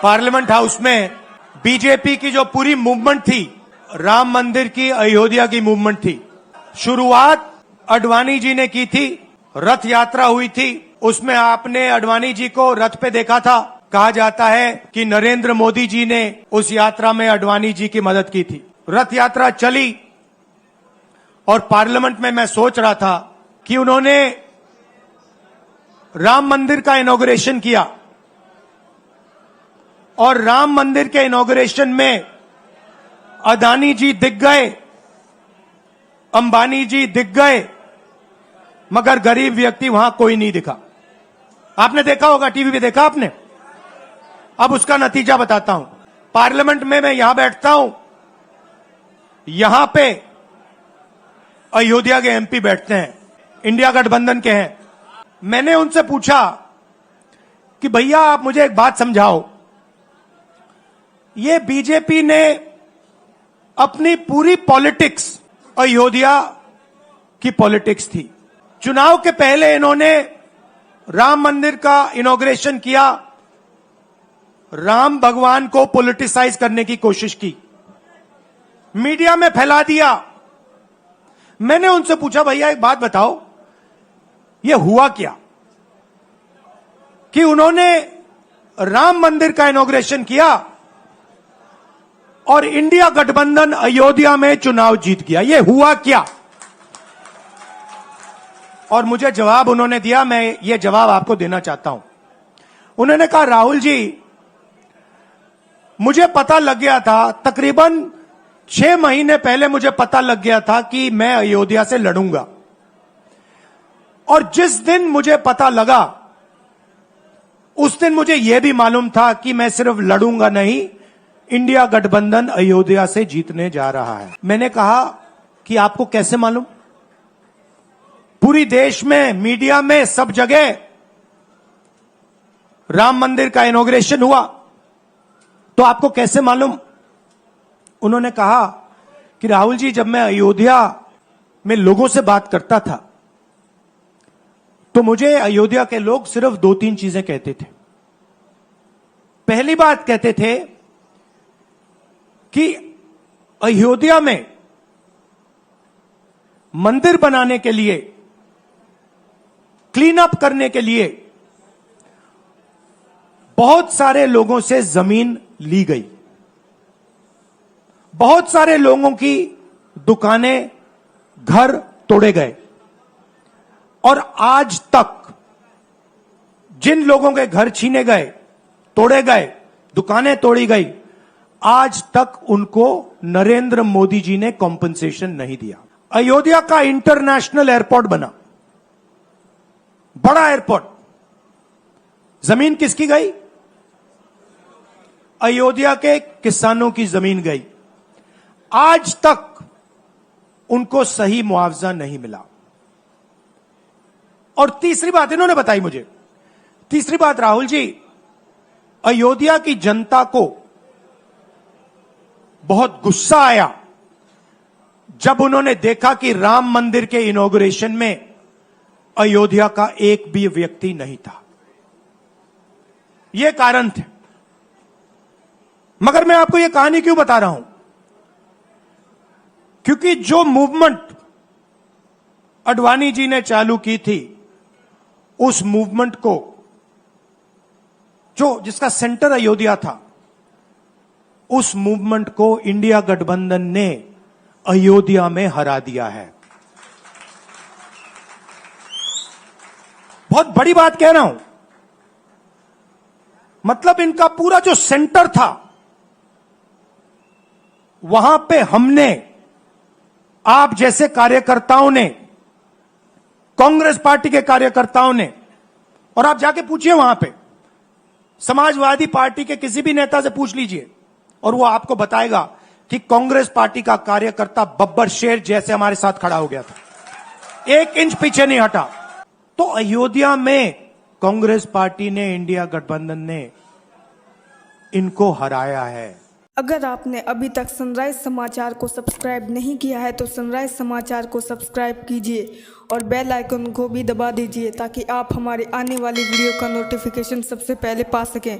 Parliament house में BJP की जो पूरी मूवमेंट थी, राम मंदिर की, अयोध्या की मूवमेंट थी। शुरुआत अडवाणी जी ने की थी, रथ यात्रा हुई थी, उसमें आपने अडवाणी जी को रथ पे देखा था। कहा जाता है कि नरेंद्र मोदी जी ने उस यात्रा में अडवाणी जी की मदद की थी। रथ यात्रा चली और पार्लियामेंट में मैं सोच रहा था कि उन्होंने राम मंदिर का इनॉग्रेशन किया और राम मंदिर के इनॉग्रेशन में अदानी जी दिख गए, अंबानी जी दिख गए, मगर गरीब व्यक्ति वहां कोई नहीं दिखा। आपने देखा होगा, टीवी पे देखा आपने। अब उसका नतीजा बताता हूं। पार्लियामेंट में मैं यहां बैठता हूं, यहां पे अयोध्या के एमपी बैठते हैं, इंडिया गठबंधन के हैं। मैंने उनसे पूछा कि भैया आप मुझे एक बात समझाओ, ये बीजेपी ने अपनी पूरी पॉलिटिक्स अयोध्या की पॉलिटिक्स थी। चुनाव के पहले इन्होंने राम मंदिर का इनॉग्रेशन किया, राम भगवान को पॉलिटिसाइज करने की कोशिश की, मीडिया में फैला दिया। मैंने उनसे पूछा भैया एक बात बताओ, ये हुआ क्या कि उन्होंने राम मंदिर का इनॉग्रेशन किया और इंडिया गठबंधन अयोध्या में चुनाव जीत गया, ये हुआ क्या? और मुझे जवाब उन्होंने दिया, मैं ये जवाब आपको देना चाहता हूं। उन्होंने कहा राहुल जी, मुझे पता लग गया था, तकरीबन 6 महीने पहले मुझे पता लग गया था कि मैं अयोध्या से लड़ूंगा, और जिस दिन मुझे पता लगा उस दिन मुझे यह भी मालूम था कि मैं सिर्फ लड़ूंगा नहीं, इंडिया गठबंधन अयोध्या से जीतने जा रहा है। मैंने कहा कि आपको कैसे मालूम? पूरी देश में, मीडिया में, सब जगह राम मंदिर का इनॉग्रेशन हुआ, तो आपको कैसे मालूम? उन्होंने कहा कि राहुल जी, जब मैं अयोध्या में लोगों से बात करता था तो मुझे अयोध्या के लोग सिर्फ 2-3 चीजें कहते थे। पहली बात कहते थे कि अयोध्या में मंदिर बनाने के लिए, क्लीन अप करने के लिए बहुत सारे लोगों से जमीन ली गई, बहुत सारे लोगों की दुकानें, घर तोड़े गए, और आज तक जिन लोगों के घर छीने गए, तोड़े गए, दुकानें तोड़ी गई, आज तक उनको नरेंद्र मोदी जी ने कॉम्पनसेशन नहीं दिया। अयोध्या का इंटरनेशनल एयरपोर्ट बना, बड़ा एयरपोर्ट, जमीन किसकी गई? अयोध्या के किसानों की जमीन गई। आज तक उनको सही मुआवजा नहीं मिला। और तीसरी बात इन्होंने बताई मुझे, तीसरी बात, राहुल जी, अयोध्या की जनता को बहुत गुस्सा आया जब उन्होंने देखा कि राम मंदिर के इनॉग्रेशन में अयोध्या का एक भी व्यक्ति नहीं था। यह कारण थे। मगर मैं आपको यह कहानी क्यों बता रहा हूं? क्योंकि जो मूवमेंट अडवाणी जी ने चालू की थी, उस मूवमेंट को, जिसका सेंटर अयोध्या था, उस मूवमेंट को इंडिया गठबंधन ने अयोध्या में हरा दिया है। बहुत बड़ी बात कह रहा हूं। मतलब इनका पूरा जो सेंटर था, वहां पे हमने, आप जैसे कार्यकर्ताओं ने, कांग्रेस पार्टी के कार्यकर्ताओं ने, और आप जाके पूछिए वहां पे, समाजवादी पार्टी के किसी भी नेता से पूछ लीजिए और वो आपको बताएगा कि कांग्रेस पार्टी का कार्यकर्ता बब्बर शेर जैसे हमारे साथ खड़ा हो गया था, 1 इंच पीछे नहीं हटा। तो अयोध्या में कांग्रेस पार्टी ने, इंडिया गठबंधन ने इनको हराया है। अगर आपने अभी तक सनराइज समाचार को सब्सक्राइब नहीं किया है तो सनराइज समाचार को सब्सक्राइब कीजिए और बेल आइकन को भी दबा दीजिए ताकि आप हमारे आने वाली वीडियो का नोटिफिकेशन सबसे पहले पा सकें।